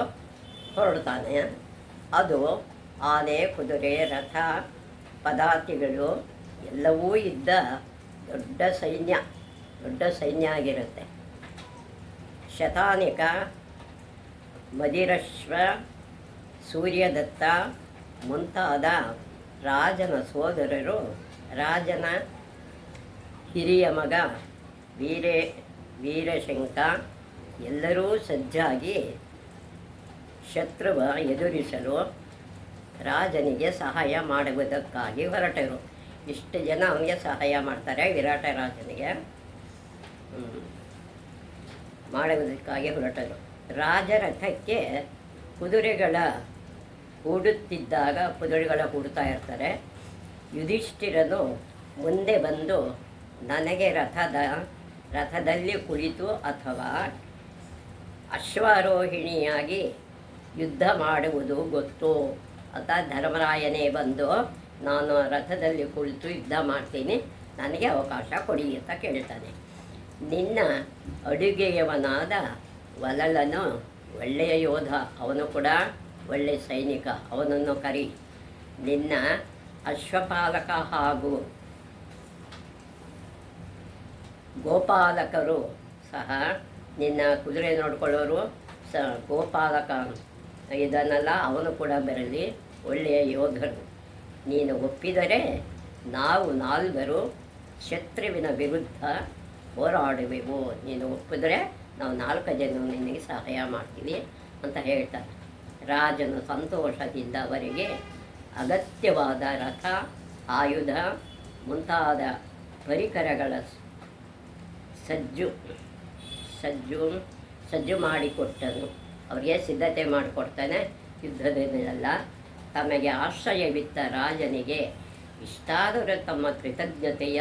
ಹೊರಡ್ತಾನೆ. ಅದು ಆನೆ, ಕುದುರೆ, ರಥ, ಪದಾತಿಗಳು ಎಲ್ಲವೂ ಇದ್ದ ದೊಡ್ಡ ಸೈನ್ಯ ಆಗಿರುತ್ತೆ. ಶತಾನಿಕ ಮದಿರಶ್ವ, ಸೂರ್ಯದತ್ತ ಮುಂತಾದ ರಾಜನ ಸೋದರರು, ರಾಜನ ಹಿರಿಯ ಮಗ ವೀರಶಂಕ ಎಲ್ಲರೂ ಸಜ್ಜಾಗಿ ಶತ್ರುವ ಎದುರಿಸಲು ರಾಜನಿಗೆ ಸಹಾಯ ಮಾಡುವುದಕ್ಕಾಗಿ ಹೊರಟರು. ಇಷ್ಟು ಜನ ಅವನಿಗೆ ಸಹಾಯ ಮಾಡ್ತಾರೆ, ವಿರಾಟ ರಾಜನಿಗೆ ಮಾಡುವುದಕ್ಕಾಗಿ ಹೊರಟರು. ರಾಜರಥಕ್ಕೆ ಕುದುರೆಗಳ ಹೂಡ್ತಾ ಇರ್ತಾರೆ. ಯುಧಿಷ್ಠಿರನು ಮುಂದೆ ಬಂದು, ನನಗೆ ರಥದಲ್ಲಿ ಕುಳಿತು ಅಥವಾ ಅಶ್ವಾರೋಹಿಣಿಯಾಗಿ ಯುದ್ಧ ಮಾಡುವುದು ಗೊತ್ತು ಅಂತ ಧರ್ಮರಾಯನೇ ಬಂದು, ನಾನು ರಥದಲ್ಲಿ ಕುಳಿತು ಯುದ್ಧ ಮಾಡ್ತೀನಿ, ನನಗೆ ಅವಕಾಶ ಕೊಡಿ ಅಂತ ಕೇಳ್ತಾನೆ. ನಿನ್ನ ಅಡುಗೆಯವನಾದ ವಲಲನು ಒಳ್ಳೆಯ ಯೋಧ, ಅವನು ಕೂಡ ಒಳ್ಳೆಯ ಸೈನಿಕ, ಅವನನ್ನು ಕರಿ. ನಿನ್ನ ಅಶ್ವಪಾಲಕ ಹಾಗೂ ಗೋಪಾಲಕರು ಸಹ, ನಿನ್ನ ಕುದುರೆ ನೋಡ್ಕೊಳ್ಳೋರು ಗೋಪಾಲಕ ಇದನ್ನೆಲ್ಲ ಅವನು ಕೂಡ ಬರಲಿ, ಒಳ್ಳೆಯ ಯೋಧರು. ನೀನು ಒಪ್ಪಿದರೆ ನಾವು ನಾಲ್ವರು ಶತ್ರುವಿನ ವಿರುದ್ಧ ಹೋರಾಡುವೆವು. ನೀನು ಒಪ್ಪಿದರೆ ನಾವು 4 ಜನ ನಿನಗೆ ಸಹಾಯ ಮಾಡ್ತೀವಿ ಅಂತ ಹೇಳ್ತಾರೆ. ರಾಜನು ಸಂತೋಷದಿಂದ ಅವರಿಗೆ ಅಗತ್ಯವಾದ ರಥ, ಆಯುಧ ಮುಂತಾದ ಪರಿಕರಗಳ ಸಜ್ಜು ಮಾಡಿಕೊಟ್ಟನು. ಅವರಿಗೆ ಸಿದ್ಧತೆ ಮಾಡಿಕೊಡ್ತಾನೆ. ಯುದ್ಧದಲ್ಲೆಲ್ಲ ತಮಗೆ ಆಶ್ರಯವಿತ್ತ ರಾಜನಿಗೆ ಇಷ್ಟಾದರೂ ತಮ್ಮ ಕೃತಜ್ಞತೆಯ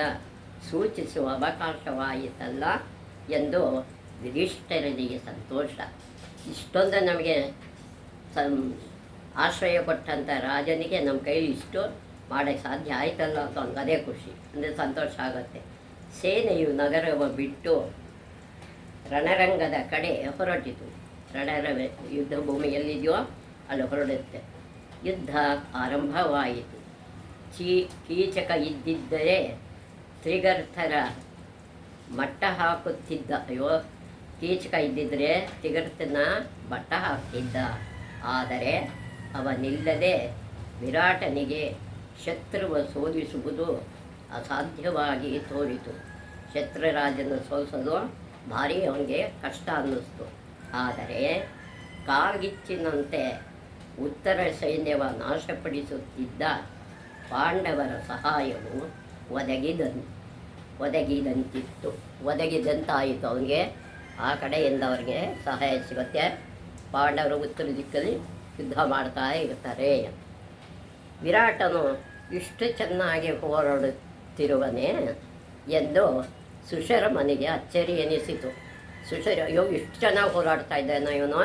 ಸೂಚಿಸುವ ಅವಕಾಶವಾಯಿತಲ್ಲ ಎಂದು ಯುಧಿಷ್ಠಿರನಿಗೆ ಸಂತೋಷ. ಇಷ್ಟೊಂದು ನಮಗೆ ಆಶ್ರಯ ಕೊಟ್ಟಂಥ ರಾಜನಿಗೆ ನಮ್ಮ ಕೈಲಿ ಇಷ್ಟು ಮಾಡೋಕ್ಕೆ ಸಾಧ್ಯ ಆಯ್ತಲ್ಲ ಅಂತ ಒಂದು ಅದೇ ಖುಷಿ, ಅಂದರೆ ಸಂತೋಷ ಆಗುತ್ತೆ. ಸೇನೆಯು ನಗರವ ಬಿಟ್ಟು ರಣರಂಗದ ಕಡೆ ಹೊರಟಿತು. ಯುದ್ಧ ಭೂಮಿಯಲ್ಲಿದೆಯೋ ಅಲ್ಲಿ ಹೊರಡುತ್ತೆ. ಯುದ್ಧ ಆರಂಭವಾಯಿತು. ಕೀಚಕ ಇದ್ದಿದ್ದರೆ ತ್ರಿಗರ್ಥರ ಮಟ್ಟ ಹಾಕುತ್ತಿದ್ದ. ಕೀಚಕ ಇದ್ದಿದ್ದರೆ ತ್ರಿಗರ್ಥನ ಮಟ್ಟ ಹಾಕ್ತಿದ್ದ. ಆದರೆ ಅವನಿಲ್ಲದೆ ವಿರಾಟನಿಗೆ ಶತ್ರುವ ಸೋಲಿಸುವುದು ಅಸಾಧ್ಯವಾಗಿ ತೋರಿತು. ಶತ್ರುರಾಜನ ಸೋಲಿಸೋದು ಭಾರಿ ಅವನಿಗೆ ಕಷ್ಟ ಅನ್ನಿಸ್ತು. ಆದರೆ ಕಾಲ್ಗಿಚ್ಚಿನಂತೆ ಉತ್ತರ ಸೈನ್ಯವ ನಾಶಪಡಿಸುತ್ತಿದ್ದ ಪಾಂಡವರ ಸಹಾಯವು ಒದಗಿದಂತಾಯಿತು. ಅವನಿಗೆ ಆ ಕಡೆಯಿಂದ ಅವರಿಗೆ ಸಹಾಯ ಸಿಗುತ್ತೆ. ಪಾಂಡವರು ಉತ್ತರ ದಿಕ್ಕಲ್ಲಿ ಯುದ್ಧ ಮಾಡ್ತಾ ಇರ್ತಾರೆ. ವಿರಾಟನು ಇಷ್ಟು ಚೆನ್ನಾಗಿ ಹೋರಾಡುತ್ತಿರುವನೇ ಎಂದು ಸುಶರ್ಮನಿಗೆ ಅಚ್ಚರಿ ಎನಿಸಿತು. ಇಷ್ಟು ಚೆನ್ನಾಗಿ ಹೋರಾಡ್ತಾ ಇದ್ದಾನೆ ಇವನು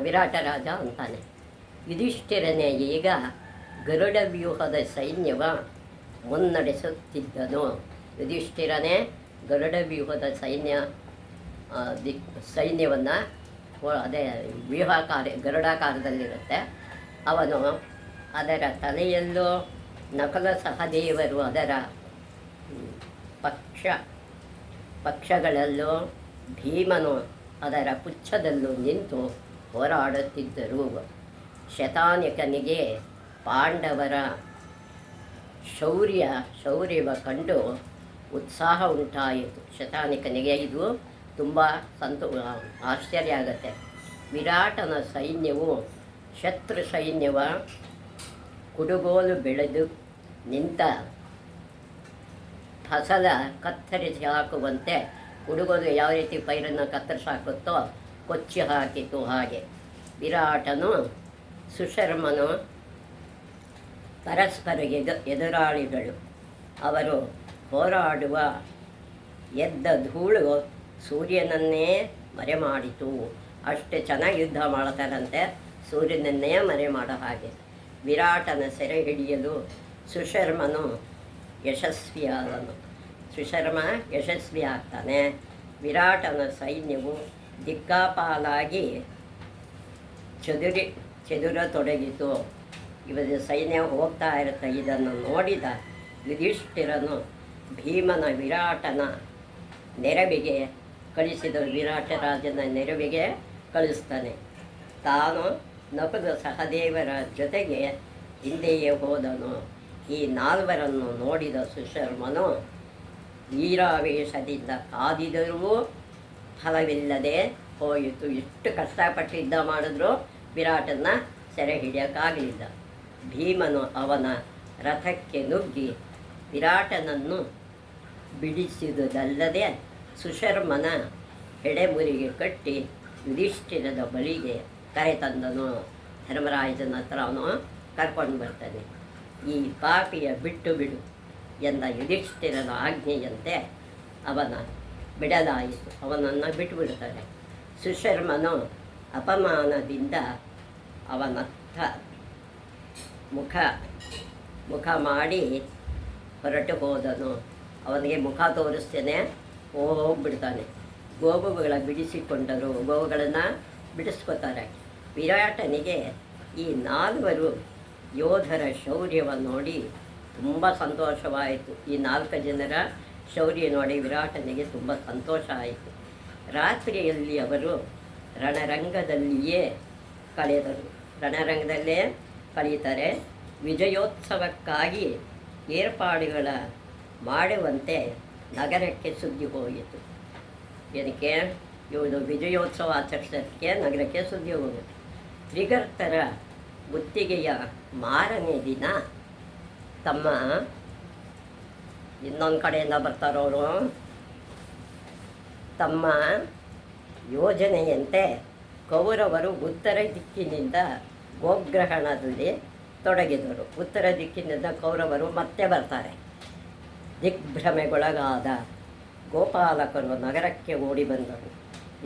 ವಿರಾಟ ರಾಜ ಅಂತಾನೆ. ಯುಧಿಷ್ಠಿರನೇ ಈಗ ಗರುಡ ವ್ಯೂಹದ ಸೈನ್ಯವ ಮುನ್ನಡೆಸುತ್ತಿದ್ದನು. ಯುಧಿಷ್ಠಿರನೇ ಗರುಡ ವ್ಯೂಹದ ಸೈನ್ಯವನ್ನು ಅದೇ ಗರುಡಾಕಾರದಲ್ಲಿರುತ್ತೆ. ಅವನು ಅದರ ತಲೆಯಲ್ಲೂ ನಕಲ ಸಹದೇವರು ಅದರ ಪಕ್ಷಗಳಲ್ಲೂ ಭೀಮನು ಅದರ ಪುಚ್ಛದಲ್ಲೂ ನಿಂತು ಹೋರಾಡುತ್ತಿದ್ದರು. ಶತಾನಿಕನಿಗೆ ಪಾಂಡವರ ಶೌರ್ಯವ ಕಂಡು ಉತ್ಸಾಹ ಉಂಟಾಯಿತು. ಶತಾನಿಕನಿಗೆ ಇದು ತುಂಬ ಆಶ್ಚರ್ಯ ಆಗುತ್ತೆ. ವಿರಾಟನ ಸೈನ್ಯವು ಶತ್ರು ಸೈನ್ಯವ ಕುಡುಗೋಲು ಬೆಳೆದು ನಿಂತ ಫಸಲ ಕತ್ತರಿಸಿ ಹಾಕುವಂತೆ, ಕುಡುಗೋಲು ಯಾವ ರೀತಿ ಪೈರನ್ನು ಕತ್ತರಿಸಿ ಹಾಕುತ್ತೋ ಕೊಚ್ಚಿ ಹಾಕಿತು. ಹಾಗೆ ವಿರಾಟನು ಸುಶರ್ಮನು ಪರಸ್ಪರ ಎದುರಾಳಿಗಳು. ಅವರು ಹೋರಾಡುವ ಎದ್ದ ಧೂಳು ಸೂರ್ಯನನ್ನೇ ಮರೆ ಮಾಡಿತು. ಅಷ್ಟು ಚೆನ್ನಾಗಿ ಯುದ್ಧ ಮಾಡ್ತಾರಂತೆ, ಸೂರ್ಯನನ್ನೇ ಮರೆ ಮಾಡೋ ಹಾಗೆ. ವಿರಾಟನ ಸೆರೆ ಹಿಡಿಯಲು ಸುಶರ್ಮನು ಯಶಸ್ವಿಯಾದನು. ಸುಶರ್ಮ ಯಶಸ್ವಿ ಆಗ್ತಾನೆ. ವಿರಾಟನ ಸೈನ್ಯವು ದಿಕ್ಕಾಪಾಲಾಗಿ ಚದುರತೊಡಗಿತು. ಇವರ ಸೈನ್ಯ ಹೋಗ್ತಾ ಇರುತ್ತೆ. ಇದನ್ನು ನೋಡಿದ ಯುಧಿಷ್ಠಿರನು ಭೀಮನ ವಿರಾಟನ ನೆರವಿಗೆ ಕಳಿಸಿದರು. ವಿರಾಟ ರಾಜನ ನೆರವಿಗೆ ಕಳಿಸ್ತಾನೆ. ತಾನು ನಕುಲ ಸಹದೇವರ ಜೊತೆಗೆ ಹಿಂದೆಯೇ ಹೋದನು. ಈ ನಾಲ್ವರನ್ನು ನೋಡಿದ ಸುಶರ್ಮನು ವೀರಾವೇಶದಿಂದ ಕಾದಿದರೂ ಫಲವಿಲ್ಲದೆ ಹೋಯಿತು. ಇಷ್ಟು ಕಷ್ಟಪಟ್ಟು ಯುದ್ಧ ಮಾಡಿದ್ರು ವಿರಾಟನ್ನು ಸೆರೆ ಹಿಡಿಯೋಕ್ಕಾಗಲಿಲ್ಲ. ಭೀಮನು ಅವನ ರಥಕ್ಕೆ ನುಗ್ಗಿ ವಿರಾಟನನ್ನು ಬಿಡಿಸಿದುದಲ್ಲದೆ ಸುಶರ್ಮನ ಎಡೆಮುರಿಗೆ ಕಟ್ಟಿ ಯುಧಿಷ್ಠಿರದ ಬಳಿಗೆ ಕರೆತಂದನು. ಧರ್ಮರಾಜನ ಹತ್ರ ಅವನು ಕರ್ಕೊಂಡು ಬರ್ತಾನೆ. ಈ ಪಾಪಿಯ ಬಿಟ್ಟು ಬಿಡು ಎಂದ ಯುಧಿಷ್ಠಿರನ ಆಜ್ಞೆಯಂತೆ ಅವನ ಬಿಡಲಾಯಿತು. ಅವನನ್ನು ಬಿಟ್ಟುಬಿಡ್ತಾನೆ. ಸುಶರ್ಮನು ಅಪಮಾನದಿಂದ ಅವನತ್ತ ಮುಖ ಮಾಡಿ ಹೊರಟು ಹೋದನು. ಅವನಿಗೆ ಮುಖ ತೋರಿಸ್ತೇನೆ ಹೋಗ್ಬಿಡ್ತಾನೆ. ಗೋವುಗಳ ಬಿಡಿಸಿಕೊಂಡರು, ಗೋವುಗಳನ್ನು ಬಿಡಿಸ್ಕೊತಾರೆ. ವಿರಾಟನಿಗೆ ಈ ನಾಲ್ವರು ಯೋಧರ ಶೌರ್ಯವನ್ನು ನೋಡಿ ತುಂಬ ಸಂತೋಷವಾಯಿತು. ಈ 4 ಜನರ ಶೌರ್ಯ ನೋಡಿ ವಿರಾಟನಿಗೆ ತುಂಬ ಸಂತೋಷ ಆಯಿತು. ರಾತ್ರಿಯಲ್ಲಿ ಅವರು ರಣರಂಗದಲ್ಲಿಯೇ ಕಳೆದರು. ರಣರಂಗದಲ್ಲೇ ಕಳೀತಾರೆ. ವಿಜಯೋತ್ಸವಕ್ಕಾಗಿ ಏರ್ಪಾಡುಗಳ ಮಾಡುವಂತೆ ನಗರಕ್ಕೆ ಸುದ್ದಿ ಹೋಯಿತು. ಏನಕ್ಕೆ ಇವರು ವಿಜಯೋತ್ಸವ ಆಚರಿಸೋದಕ್ಕೆ ನಗರಕ್ಕೆ ಸುದ್ದಿ ಹೋಗುತ್ತೆ. ತ್ರಿಗರ್ತರ ಗುತ್ತಿಗೆಯ ಮಾರನೇ ದಿನ ತಮ್ಮ ಇನ್ನೊಂದು ಕಡೆಯಿಂದ ಬರ್ತಾರವರು ತಮ್ಮ ಯೋಜನೆಯಂತೆ ಕೌರವರು ಉತ್ತರ ದಿಕ್ಕಿನಿಂದ ಗೋಗ್ರಹಣದಲ್ಲಿ ತೊಡಗಿದರು. ಉತ್ತರ ದಿಕ್ಕಿನಿಂದ ಕೌರವರು ಮತ್ತೆ ಬರ್ತಾರೆ. ದಿಗ್ಭ್ರಮೆಗೊಳಗಾದ ಗೋಪಾಲಕರು ನಗರಕ್ಕೆ ಓಡಿ ಬಂದರು.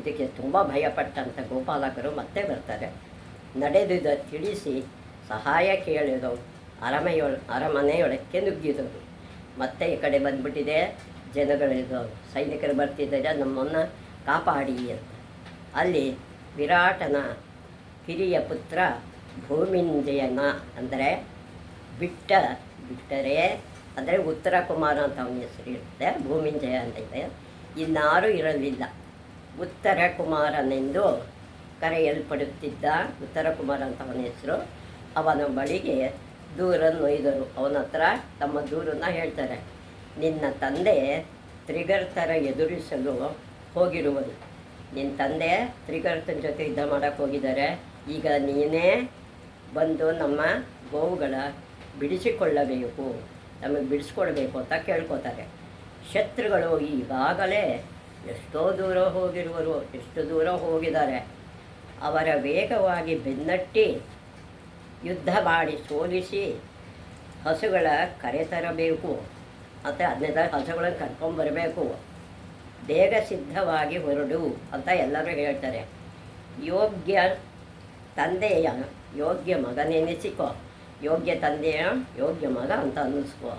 ಇದಕ್ಕೆ ತುಂಬ ಭಯಪಟ್ಟಂಥ ಗೋಪಾಲಕರು ಮತ್ತೆ ಬರ್ತಾರೆ. ನಡೆದುದ ತಿಳಿಸಿ ಸಹಾಯ ಕೇಳಿದವು. ಅರಮನೆಯೊಳಕ್ಕೆ ನುಗ್ಗಿದರು. ಮತ್ತೆ ಈ ಕಡೆ ಬಂದುಬಿಟ್ಟಿದೆ, ಜನಗಳಿದ್ದವು, ಸೈನಿಕರು ಬರ್ತಿದ್ದಾರೆ, ನಮ್ಮನ್ನು ಕಾಪಾಡಿ ಅಂತ. ಅಲ್ಲಿ ವಿರಾಟನ ಹಿರಿಯ ಪುತ್ರ ಭೂಮಿಂಜಯನ ಅಂದರೆ ಬಿಟ್ಟರೆ ಅಂದರೆ ಉತ್ತರ ಕುಮಾರ ಅಂತ ಅವನ ಹೆಸರು ಇರುತ್ತೆ. ಭೂಮಿಂಜಯ ಅಂತ ಇದೆ. ಇನ್ನಾರೂ ಇರಲಿಲ್ಲ. ಉತ್ತರ ಕುಮಾರನೆಂದು ಕರೆಯಲ್ಪಡುತ್ತಿದ್ದ ಉತ್ತರ ಕುಮಾರ ಅಂತ ಅವನ ಹೆಸರು. ಅವನ ಬಳಿಗೆ ದೂರನ್ನೊಯ್ದರು. ಅವನ ಹತ್ರ ತಮ್ಮ ದೂರನ್ನು ಹೇಳ್ತಾರೆ. ನಿನ್ನ ತಂದೆ ತ್ರಿಗರ್ತರ ಎದುರಿಸಲು ಹೋಗಿರುವುದು. ನಿನ್ನ ತಂದೆ ತ್ರಿಗರ್ತನ ಜೊತೆ ಯುದ್ಧ ಮಾಡೋಕ್ಕೆ ಹೋಗಿದ್ದಾರೆ. ಈಗ ನೀನೇ ಬಂದು ನಮ್ಮ ಗೋವುಗಳ ಬಿಡಿಸಿಕೊಳ್ಳಬೇಕು, ನಮಗೆ ಬಿಡಿಸ್ಕೊಡ್ಬೇಕು ಅಂತ ಕೇಳ್ಕೊತಾರೆ. ಶತ್ರುಗಳು ಈಗಾಗಲೇ ಎಷ್ಟೋ ದೂರ ಹೋಗಿರುವರು, ಎಷ್ಟು ದೂರ ಹೋಗಿದ್ದಾರೆ. ಅವರ ವೇಗವಾಗಿ ಬೆನ್ನಟ್ಟಿ ಯುದ್ಧ ಮಾಡಿ ಸೋಲಿಸಿ ಹಸುಗಳ ಕರೆತರಬೇಕು ಮತ್ತು ಅದನ್ನೆಲ್ಲ ಹಸುಗಳನ್ನು ಕರ್ಕೊಂಬರಬೇಕು. ಬೇಗ ಸಿದ್ಧವಾಗಿ ಹೊರಡು ಅಂತ ಎಲ್ಲರೂ ಹೇಳ್ತಾರೆ. ಯೋಗ್ಯ ತಂದೆಯ ಯೋಗ್ಯ ಮಗನೆನಿಸಿಕೋ, ಯೋಗ್ಯ ತಂದೆಯ ಯೋಗ್ಯ ಮಗ ಅಂತ ಅನ್ನಿಸ್ಕೋ.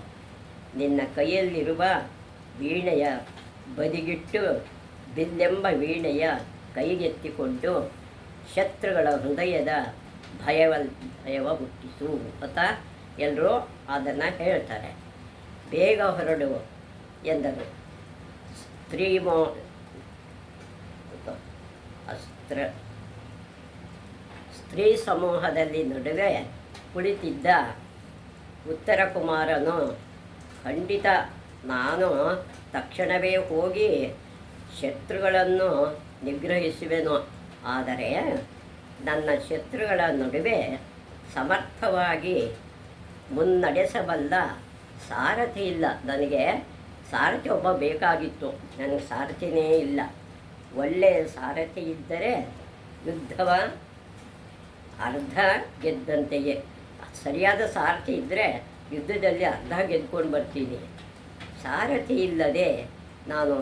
ನಿನ್ನ ಕೈಯಲ್ಲಿರುವ ವೀಣೆಯ ಬದಿಗಿಟ್ಟು ಬಿಲ್ಲೆಂಬ ವೀಣೆಯ ಕೈಗೆತ್ತಿಕೊಂಡು ಶತ್ರುಗಳ ಹೃದಯದ ಭಯವ ಹುಟ್ಟಿಸು ಅಂತ ಎಲ್ಲರೂ ಅದನ್ನು ಹೇಳ್ತಾರೆ. ಬೇಗ ಹೊರಡು ಎಂದರು. ಸ್ತ್ರೀ ಸಮೂಹದಲ್ಲಿ ನಡುವೆ ಕುಳಿತಿದ್ದ ಉತ್ತರ ಕುಮಾರನು, ಖಂಡಿತ ನಾನು ತಕ್ಷಣವೇ ಹೋಗಿ ಶತ್ರುಗಳನ್ನು ನಿಗ್ರಹಿಸುವೆನು. ಆದರೆ ನನ್ನ ಶತ್ರುಗಳ ನಡುವೆ ಸಮರ್ಥವಾಗಿ ಮುನ್ನಡೆಸಬಲ್ಲ ಸಾರಥಿ ಇಲ್ಲ. ನನಗೆ ಸಾರಥಿ ಒಬ್ಬ ಬೇಕಾಗಿತ್ತು, ನನಗೆ ಸಾರಥಿನೇ ಇಲ್ಲ. ಒಳ್ಳೆಯ ಸಾರಥಿ ಇದ್ದರೆ ಯುದ್ಧವ ಅರ್ಧ ಗೆದ್ದಂತೆಯೇ. ಸರಿಯಾದ ಸಾರಥಿ ಇದ್ದರೆ ಯುದ್ಧದಲ್ಲಿ ಅರ್ಧ ಗೆದ್ಕೊಂಡು ಬರ್ತೀನಿ. ಸಾರಥಿ ಇಲ್ಲದೆ ನಾನು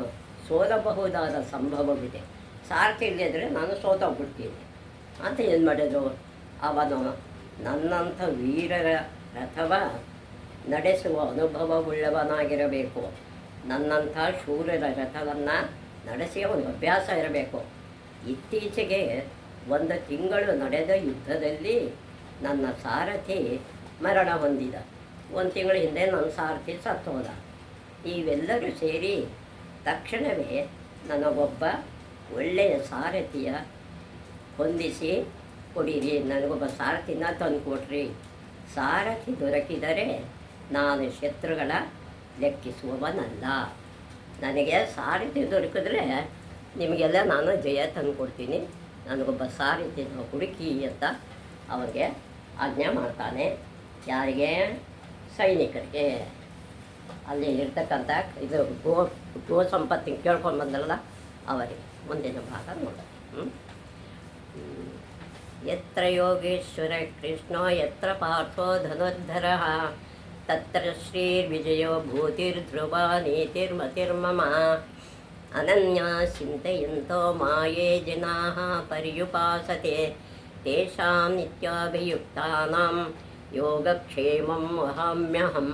ಸೋಲಬಹುದಾದ ಸಂಭವವಿದೆ. ಸಾರಥಿ ಇಲ್ಲದಿದ್ದರೆ ನಾನು ಸೋತೋಗ್ಬಿಡ್ತೀನಿ ಅಂತ ಏನು ಮಾಡಿದ್ರು. ಅವನು ನನ್ನಂಥ ವೀರರ ರಥವ ನಡೆಸುವ ಅನುಭವವುಳ್ಳವನಾಗಿರಬೇಕು. ನನ್ನಂಥ ಶೂರರ ರಥವನ್ನು ನಡೆಸಿ ಅವನಿಗೆ ಅಭ್ಯಾಸ ಇರಬೇಕು. ಇತ್ತೀಚೆಗೆ 1 ತಿಂಗಳು ನಡೆದ ಯುದ್ಧದಲ್ಲಿ ನನ್ನ ಸಾರಥಿ ಮರಣ ಹೊಂದಿದ. 1 ತಿಂಗಳ ಹಿಂದೆ ನನ್ನ ಸಾರಥಿ ಸತ್ತೋದ. ಇವೆಲ್ಲರೂ ಸೇರಿ ತಕ್ಷಣವೇ ನನಗೊಬ್ಬ ಒಳ್ಳೆಯ ಸಾರಥಿಯ ಹೊಂದಿಸಿ ಕೊಡಿರಿ, ನನಗೊಬ್ಬ ಸಾರಥಿನ ತಂದು ಕೊಡ್ರಿ. ಸಾರಥಿ ದೊರಕಿದರೆ ನಾನು ಶತ್ರುಗಳ ಲೆಕ್ಕಿಸುವವನಲ್ಲ. ನನಗೆ ಸಾರಥಿ ದೊರಕಿದ್ರೆ ನಿಮಗೆಲ್ಲ ನಾನು ಜಯ ತಂದು ಕೊಡ್ತೀನಿ. ನನಗೊಬ್ಬ ಸಾರಥಿನ ಹುಡುಕಿ ಅಂತ ಅವರಿಗೆ ಆಜ್ಞೆ ಮಾಡ್ತಾನೆ. ಯಾರಿಗೆ? ಸೈನಿಕರಿಗೆ. ಅಲ್ಲಿ ಇರ್ತಕ್ಕಂಥ ಇದು ಗೋ ಸಂಪತ್ತಿನ ಕೇಳ್ಕೊಂಡು ಬಂದಲ್ಲ ಅವರಿಗೆ. ಮುಂದಿನ ಭಾಗ ನೋಡೋಣ. ಯತ್ರ ಯೋಗೇಶ್ವರ ಕೃಷ್ಣೋ ಯತ್ರ ಪಾರ್ಥೋ ಧನುರ್ಧರ ತತ್ರ ಶ್ರೀರ್ವಿಜಯೋ ಭೂತಿರ್ಧ್ರುವ ನೀತಿರ್ಮತಿರ್ಮಮ ಅನನ್ಯಾ ಚಿಂತೆಯಂತೋ ಮಾಯೇ ಜನಾಃ ಪರ್ಯುಪಾಸತೆ ತೇಷಾಂ ನಿತ್ಯಾಭಿಯುಕ್ತಾನಾಂ ಯೋಗಕ್ಷೇಮಂ ವಹಾಮ್ಯಹಂ.